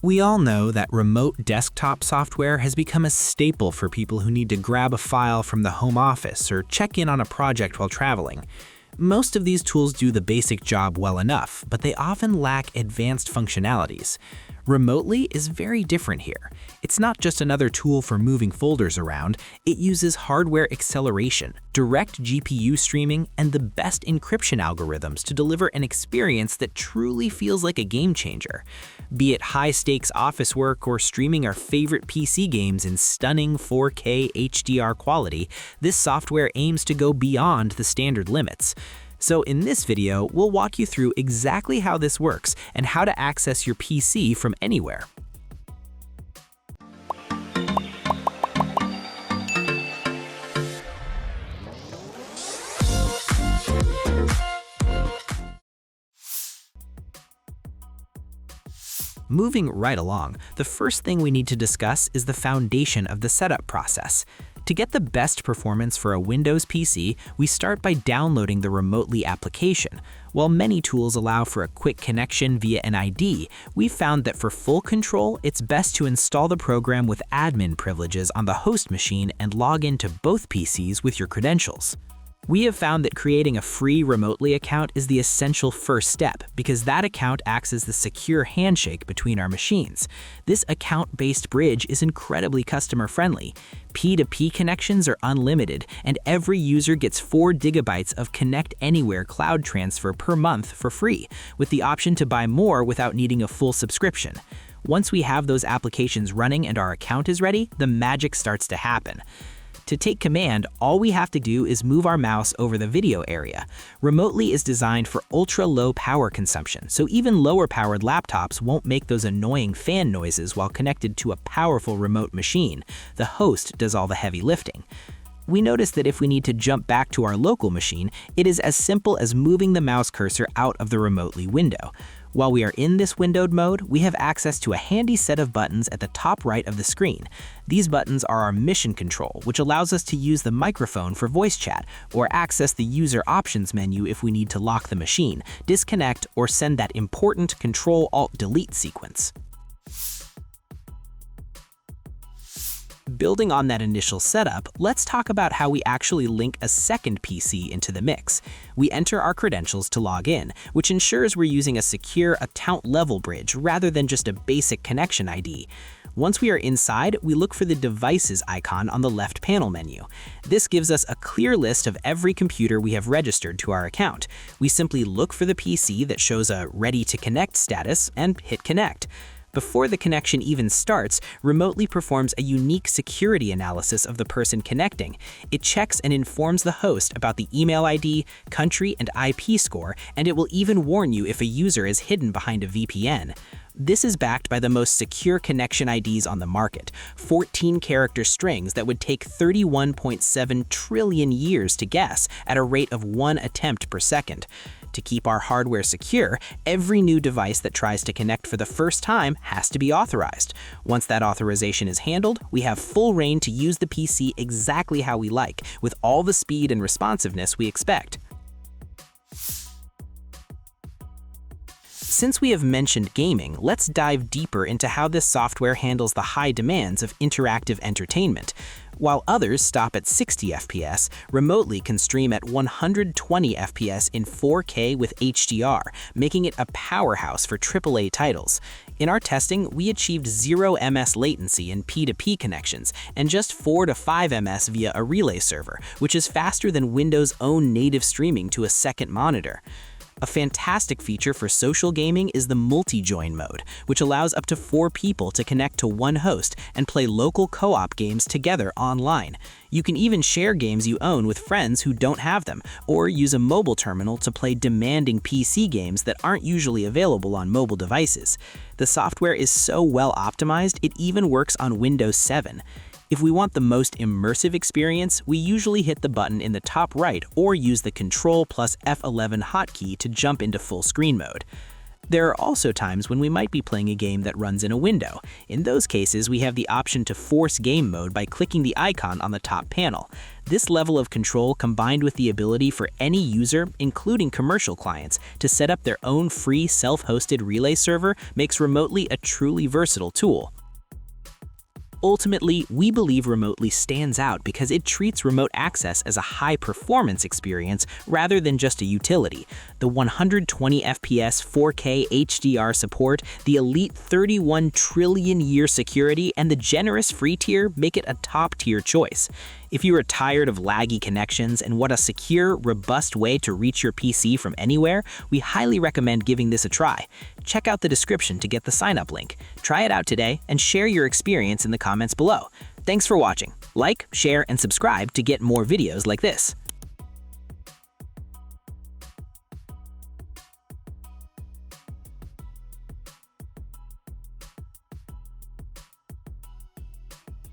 We all know that remote desktop software has become a staple for people who need to grab a file from the home office or check in on a project while traveling. Most of these tools do the basic job well enough, but they often lack advanced functionalities. Remotely is very different here. It's not just another tool for moving folders around, it uses hardware acceleration, direct GPU streaming, and the best encryption algorithms to deliver an experience that truly feels like a game changer. Be it high-stakes office work or streaming our favorite PC games in stunning 4K HDR quality, this software aims to go beyond the standard limits. So in this video, we'll walk you through exactly how this works and how to access your PC from anywhere. Moving right along, the first thing we need to discuss is the foundation of the setup process. To get the best performance for a Windows PC, we start by downloading the Remotely application. While many tools allow for a quick connection via an ID, we've found that for full control, it's best to install the program with admin privileges on the host machine and log into both PCs with your credentials. We have found that creating a free Remotely account is the essential first step because that account acts as the secure handshake between our machines. This account-based bridge is incredibly customer-friendly. P2P connections are unlimited, and every user gets 4 GB of Connect Anywhere cloud transfer per month for free, with the option to buy more without needing a full subscription. Once we have those applications running and our account is ready, the magic starts to happen. To take command, all we have to do is move our mouse over the video area. Remotely is designed for ultra-low power consumption, so even lower-powered laptops won't make those annoying fan noises while connected to a powerful remote machine. The host does all the heavy lifting. We notice that if we need to jump back to our local machine, it is as simple as moving the mouse cursor out of the Remotely window. While we are in this windowed mode, we have access to a handy set of buttons at the top right of the screen. These buttons are our mission control, which allows us to use the microphone for voice chat, or access the user options menu if we need to lock the machine, disconnect, or send that important Control-Alt-Delete sequence. Building on that initial setup, let's talk about how we actually link a second PC into the mix. We enter our credentials to log in, which ensures we're using a secure account-level bridge rather than just a basic connection ID. Once we are inside, we look for the Devices icon on the left panel menu. This gives us a clear list of every computer we have registered to our account. We simply look for the PC that shows a Ready to Connect status and hit Connect. Before the connection even starts, Remotely performs a unique security analysis of the person connecting. It checks and informs the host about the email ID, country, and IP score, and it will even warn you if a user is hidden behind a VPN. This is backed by the most secure connection IDs on the market, 14-character strings that would take 31.7 trillion years to guess at a rate of 1 attempt per second. To keep our hardware secure, every new device that tries to connect for the first time has to be authorized. Once that authorization is handled, we have full reign to use the PC exactly how we like, with all the speed and responsiveness we expect. Since we have mentioned gaming, let's dive deeper into how this software handles the high demands of interactive entertainment. While others stop at 60 FPS, Remotely can stream at 120 FPS in 4K with HDR, making it a powerhouse for AAA titles. In our testing, we achieved 0 ms latency in P2P connections and just 4 to 5 ms via a relay server, which is faster than Windows' own native streaming to a second monitor. A fantastic feature for social gaming is the multi-join mode, which allows up to 4 people to connect to one host and play local co-op games together online. You can even share games you own with friends who don't have them, or use a mobile terminal to play demanding PC games that aren't usually available on mobile devices. The software is so well optimized, it even works on Windows 7. If we want the most immersive experience, we usually hit the button in the top right or use the Ctrl plus F11 hotkey to jump into full screen mode. There are also times when we might be playing a game that runs in a window. In those cases, we have the option to force game mode by clicking the icon on the top panel. This level of control, combined with the ability for any user, including commercial clients, to set up their own free self-hosted relay server, makes Remotely a truly versatile tool. Ultimately, we believe Remotely stands out because it treats remote access as a high-performance experience rather than just a utility. The 120 FPS 4K HDR support, the elite 31 trillion year security, and the generous free tier make it a top-tier choice. If you are tired of laggy connections and want a secure, robust way to reach your PC from anywhere, we highly recommend giving this a try. Check out the description to get the sign-up link. Try it out today and share your experience in the comments below. Thanks for watching. Like, share, and subscribe to get more videos like this.